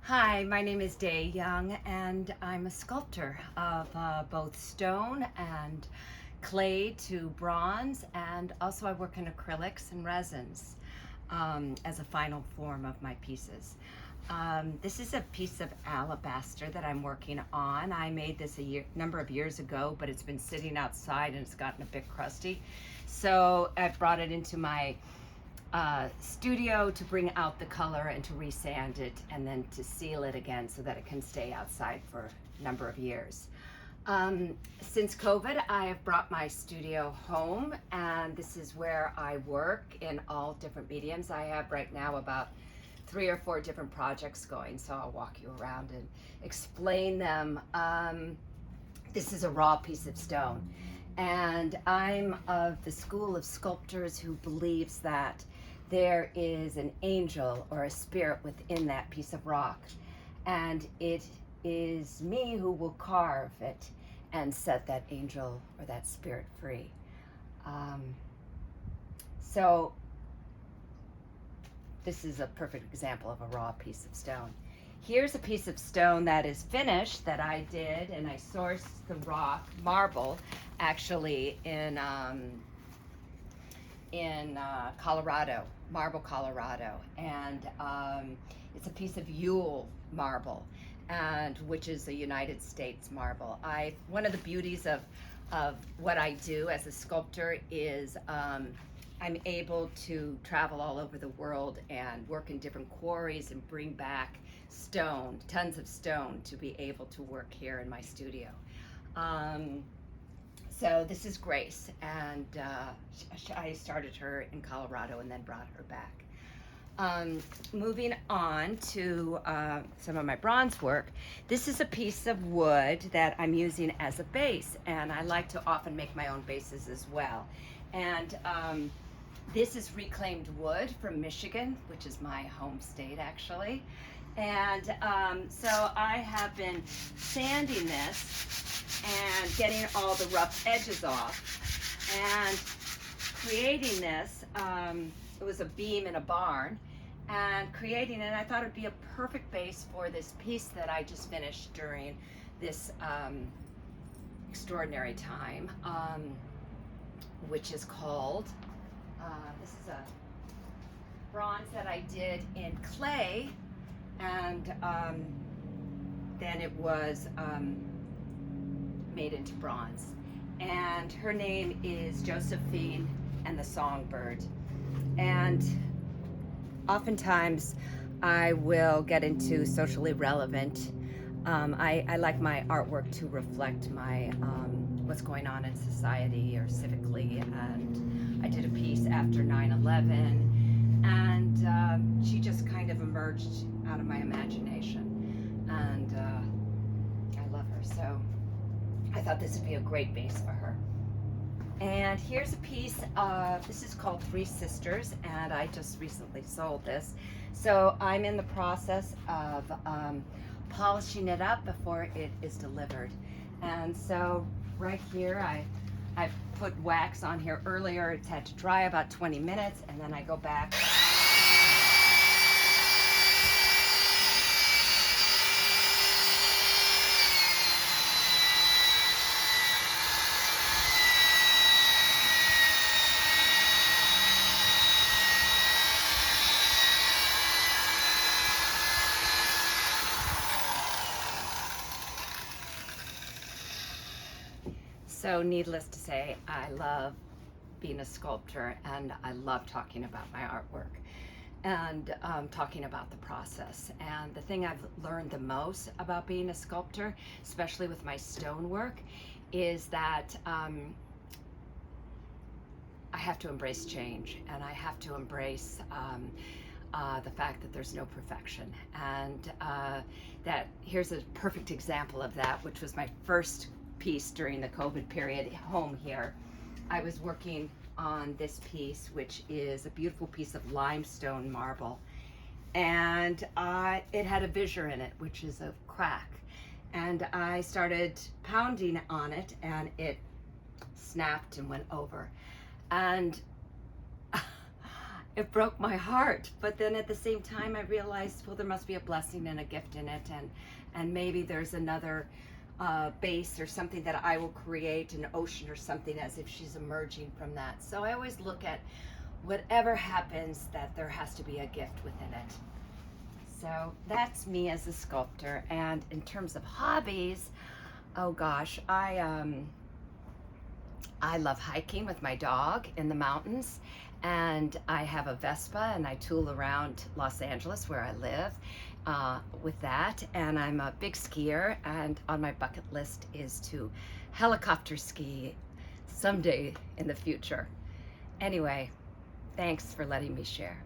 Hi, my name is Dey Young, and I'm a sculptor of both stone and clay to bronze, and also I work in acrylics and resins as a final form of my pieces. This is a piece of alabaster that I'm working on. I made this number of years ago, but it's been sitting outside and it's gotten a bit crusty. So I brought it into my studio to bring out the color and to resand it and then to seal it again so that it can stay outside for a number of years. Since COVID, I have brought my studio home, and this is where I work in all different mediums. I have right now about 3 or 4 different projects going, so I'll walk you around and explain them. This is a raw piece of stone, and I'm of the school of sculptors who believes that there is an angel or a spirit within that piece of rock, and it is me who will carve it and set that angel or that spirit free. So this is a perfect example of a raw piece of stone. Here's a piece of stone that is finished that I did, and I sourced the rock marble actually in Colorado, Marble, Colorado, and it's a piece of Yule marble, and which is a United States marble. One of the beauties of what I do as a sculptor is I'm able to travel all over the world and work in different quarries and bring back stone, tons of stone, to be able to work here in my studio. So this is Grace, and I started her in Colorado and then brought her back. Moving on to some of my bronze work, this is a piece of wood that I'm using as a base, and I like to often make my own bases as well. And this is reclaimed wood from Michigan, which is my home state actually. And so I have been sanding this and getting all the rough edges off and creating this. It was a beam in a barn, and creating it, and I thought it'd be a perfect base for this piece that I just finished during this extraordinary time, which is called, this is a bronze that I did in clay, and then it was made into bronze. And her name is Josephine and the Songbird. And oftentimes I will get into socially relevant. I like my artwork to reflect my what's going on in society or civically. And I did a piece after 9/11, and she just kind of emerged out of my imagination, and I love her, so I thought this would be a great base for her. And here's a piece of, this is called Three Sisters, and I just recently sold this. So I'm in the process of polishing it up before it is delivered. And so right here, I put wax on here earlier. It's had to dry about 20 minutes, and then I go back. So needless to say, I love being a sculptor, and I love talking about my artwork and talking about the process. And the thing I've learned the most about being a sculptor, especially with my stonework, is that I have to embrace change, and I have to embrace the fact that there's no perfection. And that here's a perfect example of that, which was my first piece during the COVID period home here. I was working on this piece, which is a beautiful piece of limestone marble, and it had a fissure in it, which is a crack, and I started pounding on it, and it snapped and went over, and it broke my heart. But then at the same time, I realized, well, there must be a blessing and a gift in it, and maybe there's another base or something that I will create, an ocean or something, as if she's emerging from that. So I always look at whatever happens, that there has to be a gift within it. So that's me as a sculptor. And in terms of hobbies, oh gosh, I love hiking with my dog in the mountains, and I have a Vespa and I tool around Los Angeles where I live with that. And I'm a big skier, and on my bucket list is to helicopter ski someday in the future. Anyway, thanks for letting me share.